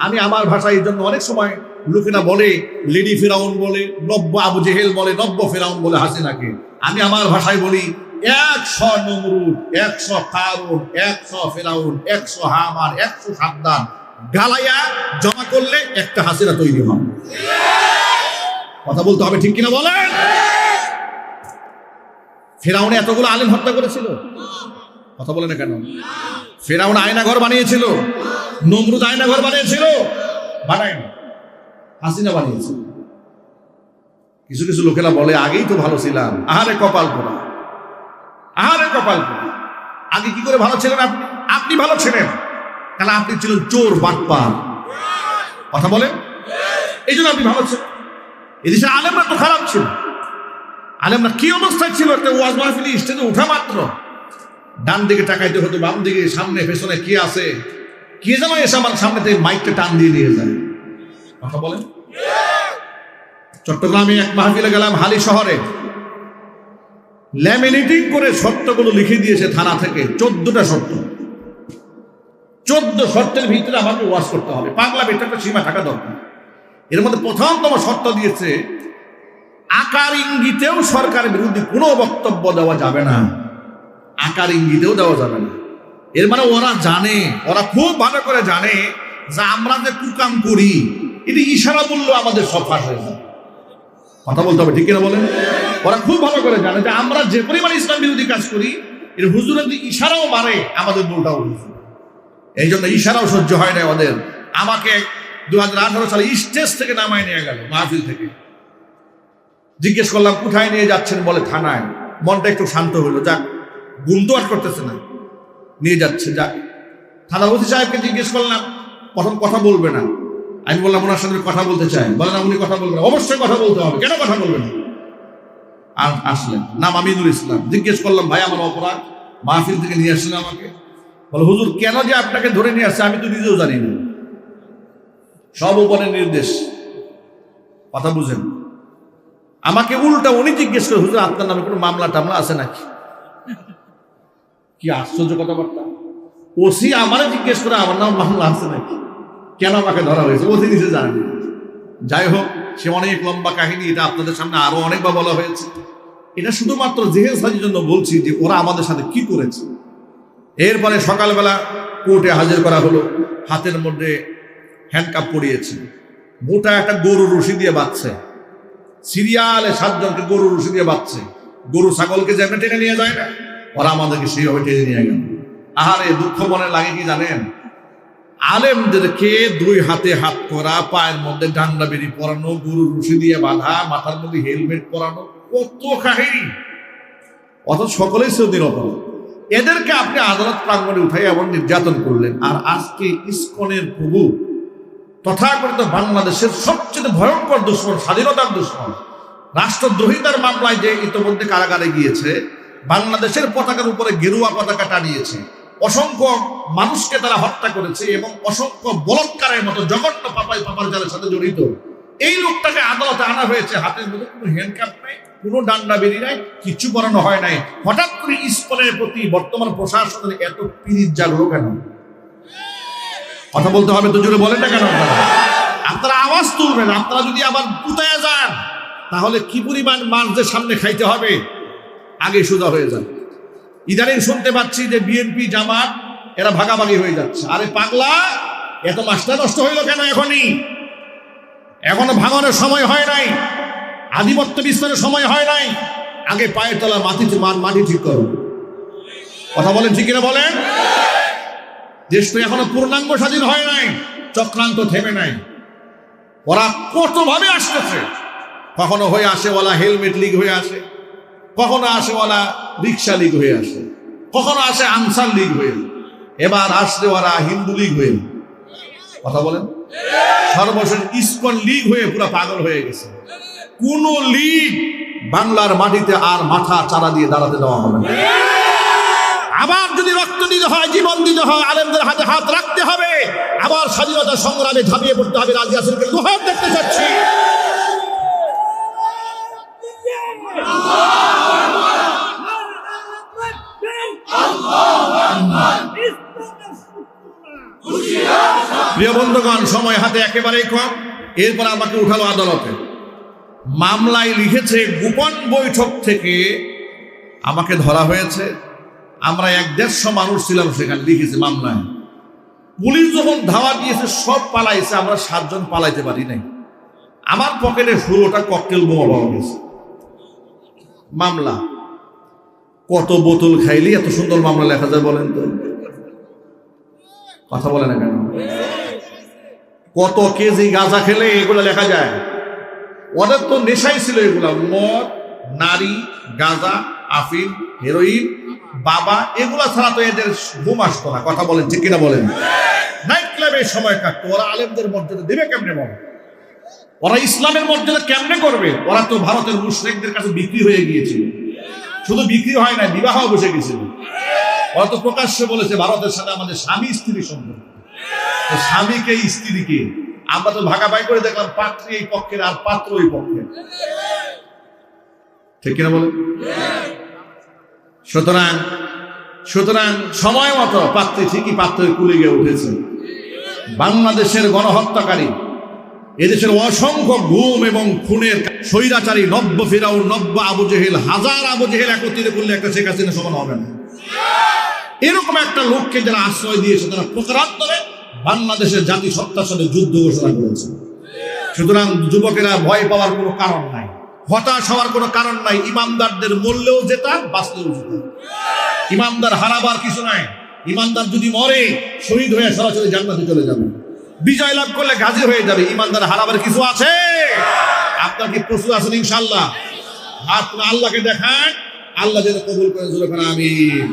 আমি আমার ভাষায় এই জন্য অনেক সময় লোকেরা বলে লেডি ফেরাউন বলে, নব্য আবু জেহেল বলে, নব্য ফেরাউন বলে হাসিনাকে। আমি আমার ভাষায় বলি 100 নমরুদ, 100 কারুন, 100 ফেরাউন, 100 হামান, 100 সাদ্দাম গালাইয়া জমা করলে একটা হাসিনা তৈরি হবে। কথা বলতে হবে, ঠিক কিনা বলেন? ফেরাউন এতগুলো আলেম হত্যা করেছিল? কথা বলে না কেন? ফেরাউন আয়নাঘর বানিয়েছিল, নমরুদ আয়নাঘর বানিয়েছিল? বানায়নি, হাসিনা বানিয়েছিল। কিছু কিছু লোকেরা বলে আগেই তো ভালো ছিলাম। আহারে কপাল পোড়া, আহারে কপাল পোড়া। আগে কি করে ভালো ছিলেন আপনি? আপনি ভালো ছিলেন কারণ আপনি ছিলেন চোর বাটপার। কথা বলেন, এই জন্য আপনি ভালো ছিলেন। এদেশে আলেমরা তো খারাপ ছিল। আলেমরা কি অবস্থায় ছিল? একটা ওয়াজ মাহফিলে স্টেজে উঠা মাত্র ডান দিকে তাকাইতে হতো, বাম দিকে, সামনে পেছনে কি আছে, কে যেন এসে আমার সামনে থেকে মাইকটা টান দিয়ে নিয়ে যায়। কথা বলেন। চট্টগ্রামে এক মাহফিলে গেলাম, হালি শহরে, ল্যামিনেটিং করে শর্তগুলো লিখে দিয়েছে থানা থেকে, 14টা শর্ত। 14 শর্তের ভিতরে আমাকে ওয়াজ করতে হবে। পাগলা বেটা, একটা সীমা থাকা দরকার। এর মধ্যে প্রথমতম শর্ত দিয়েছে, আকার ইঙ্গিতেও সরকারের বিরুদ্ধে কোনো বক্তব্য দেওয়া যাবে না। আকার ইঙ্গিতেও দেওয়া যাবে না। এর মানে ওরা জানে, ওরা খুব ভালো করে জানে যে আমরা যে কুকাম করি এটা ইশারা বললো আমাদের সব ফাঁস হয়ে যায়। কথা বলতে হবে, ঠিক কিনা বলেন? ওরা খুব ভালো করে জানে যে আমরা যে পরিমাণ ইসলাম বিরোধী কাজ করি, এর হুজুরের যদি ইশারাও মারে আমাদের বলটাও হুজুর। এই জন্য ইশারাও সহ্য হয় না ওদের। আমাকে 2018 সালে স্টেজ থেকে নামায় নিয়ে গেল, মাহফিল থেকে। জিজ্ঞেস করলাম কোথায় নিয়ে যাচ্ছেন? বলে থানায়। মনটা একটু শান্ত হলো, যাক গুম তো আর করতেছে না, নিয়ে যাচ্ছে, যাক। থানার ওসি সাহেবকে জিজ্ঞেস করলাম, প্রথম কথা বলবে না। আমি বললাম ওনার সাথে কথা বলতে চাই। বলে না, উনি কথা বলবেন। অবশ্যই কথা বলতে হবে। কেন কথা বলবেন? আর আসলেন, নাম আমিনুল ইসলাম। জিজ্ঞেস করলাম ভাই আমার অপরাধ, মাহফিল থেকে নিয়ে আসলেন আমাকে। বলে হুজুর কেন যে আপনাকে ধরে নিয়ে আসছে আমি তো নিজেও জানি না, সব উপরের নির্দেশ। কথা বুঝেন? আমাকে উল্টা উনি জিজ্ঞেস করে, হুজুর আপনার নামে কোনো মামলা টামলা আছে নাকি? কি আশ্চর্য কথাবার্তা। ওসি আমারে জিজ্ঞেস করে আমার নাম মামলা আছে নাকি, কেন আমাকে ধরা হয়েছে, ওসি নিজে জানেন। যাই হোক, সে অনেক লম্বা কাহিনী, এটা আপনাদের সামনে আরো অনেকবার বলা হয়েছে। এটা শুধুমাত্র জেহেল সাজির জন্য বলছি যে ওরা আমাদের সাথে কি করেছে। এরপরে সকালবেলা কোর্টে হাজির করা হলো, হাতের মধ্যে হ্যান্ডকাপ পরিয়েছে, মোটা একটা গরু রশি দিয়ে বাঁধছে, সিরিয়ালে 7 জনকে গরু রশি দিয়ে বাঁধছে। গরু ছাগলকে যেমন টেনে নিয়ে যায় না, ওরা আমাদেরকে সেইভাবে টেনে নিয়ে গেল। আহারে দুঃখ মনে লাগে কি জানেন? আলেমদেরকে 2 হাতে হাত করা, পায়ের মধ্যে ডান্ডা বেরি পরানো, গরু রশি দিয়ে বাঁধা, মাথার মধ্যে হেলমেট পরানো, কত কাহিনী। অথচ সকলেই সৌদির অপরাধ। এদেরকে আপনি আদালত প্রাঙ্গণে উঠাই এমন নির্যাতন করলেন। আর আজকে ইসকনের প্রভু তথাকথিত বাংলাদেশের সবচেয়ে ভয়ঙ্কর দুশ্মন, স্বাধীনতার দুশ্মন, রাষ্ট্রদ্রোহিতার মামলায় যে ইতিমধ্যে কারাগারে গিয়েছে, বাংলাদেশের পতাকার উপরে গেরুয়া পতাকা টানিয়েছে, অসংখ্য মানুষকে তারা হত্যা করেছে এবং অসংখ্য বলৎকারের মতো জঘন্য পাপাচারের সাথে জড়িত এই লোকটাকে আদালতে আনা হয়েছে। হাতের মধ্যে কোনো হ্যান্ডকাপ নাই, কোনো ডান্ডা বেরি নাই, কিচ্ছু করানো হয় নাই। হঠাৎ করে ইসকনের প্রতি বর্তমান প্রশাসনের এত পিরিত জাগলো কেন? কথা বলতে হবে তো, জোরে বলেন না কেন? আপনারা আওয়াজ তুলবেন। আপনারা যদি আবার পুতায়া যান তাহলে কি পরিমাণ মার্জের সামনে খাইতে হবে আগে সোজা হয়ে যান। ইদানিং শুনতে পাচ্ছি যে বিএনপি জামাত এরা ভাগাভাগি হয়ে যাচ্ছে। আরে পাগলা, এত মাস্টার নষ্ট হইল কেন? এখনো ভাঙনের সময় হয় নাই, আধিপত্য বিস্তারের সময় হয় নাই। আগে পায়ের তলার মাটি ঠিক করো। কথা বলেন, ঠিক কিনা বলেন? দেশ তো এখনো পূর্ণাঙ্গ স্বাধীন হয় নাই, চক্রান্ত থেমে নাই। ওরা কতভাবে আসতেছে। কখনো হয়ে আসে ওলা হেলমেট লিগ হয়ে আসে, কখনো আসে ওলা রিক্সা লিগ হয়ে আসে, কখনো আসে আনসার লিগ হয়ে, এবার আসছে ওরা হিন্দু লিগ হয়ে। কথা বলেন? সর্বশেষ ইসকন লিগ হয়ে পুরো পাগল হয়ে গেছে। কোন লিগ বাংলার মাটিতে আর মাথা চারা দিয়ে দাঁড়াতে দেওয়া হবে না। আবার যদি রক্ত দিতে হয়, জীবন দিতে হয়, আলেমদের হাতে হাত রাখতে হবে। আবার স্বাধীনতা সংগ্রামে ঝাঁপিয়ে পড়তে হবে। রাজি আছেন? দুহাত দেখতে চাচ্ছি। আল্লাহু আকবার। প্রিয় বন্ধুগণ, সময় হাতে একেবারেই কম। এরপর আমাকে উঠালো আদালতে। মামলায় লিখেছে গোপন বৈঠক থেকে আমাকে ধরা হয়েছে। আমরা 1-150 মানুষ ছিলাম সেখানে, লিখেছে মামলায়। পুলিশ যখন ধাওয়া দিয়েছে সব পালাইছে, আমরা 7 জন পালাইতে পারি নাই। আমার পকেটে 16টা ককটেল বোমা পাওয়া গেছে। মামলা কত বোতল খাইলি এত সুন্দর মামলা লেখা যায় বলেন তো? কথা বলে না কেন? কত কেজি গাঁজা খেলে এগুলো লেখা যায়? ওদের তো নেশাই ছিল এগুলা, মদ, নারী, গাঁজা, আফিম, হেরোইন, বাবা, এগুলা ছাড়া তো এদের ঘুম আসতো না। কথা বলেন, ঠিক কিনা বলেন? নাইট ক্লাবে সময় কাটতো। ওরা আলেমদের মর্যাদা দেবে কেমনে বলে? ওরা ইসলামের মর্যাদা কেমনে করবে? ওরা তো ভারতের মুশরিকদের কাছে বিক্রি হয়ে গিয়েছিল। শুধু বিক্রি হয় না, বিবাহ বসে গেছিল। ওরা তো প্রকাশ্যে বলেছে ভারতের সাথে আমাদের স্বামী স্ত্রী সম্পর্ক। স্বামীকে স্ত্রীকে আমরা তো ভাগাভাগি করে দেখলাম, পাত্রী এই পক্ষের আর পাত্র ওই পক্ষের, ঠিক কিনা বলেন? সুতরাং সময় মতো পাত্রী ঠিকই পাত্রের কুলে গিয়ে উঠেছে। বাংলাদেশের গণহত্যাকারী, এদেশের অসংখ্য গুম এবং খুনের স্বৈরাচারী নব্য ফিরাউন, নব্য আবু জেহেল, হাজার আবু জেহেল একত্রিত করলে একটা শেখ হাসিনা সমান হবে না। এরকম একটা লোককে যারা আশ্রয় দিয়েছে তারা প্রকারান্তরে বাংলাদেশের জাতিসত্তার সাথে যুদ্ধ ঘোষণা করেছে। সুতরাং যুবকেরা ভয় পাওয়ার কোনো কারণ নাই, হতাশ হওয়ার কোনো কারণ নাই। ইমানদারদের মরলেও যেটা, বাঁচলেও যেটা। ইমানদার হারাবার কিছু নাই। ইমানদার যদি মরে শহীদ হয়ে সরাসরি জান্নাতে চলে যাবে, বিজয় লাভ করলে গাজী হয়ে যাবে। ইমানদার হারাবার কিছু আছে? আপনার কি প্রস্তুত আছেন ইনশাআল্লাহ? হাত আল্লাহকে দেখান, আল্লাহ যেন কবুল করেন। আমিন।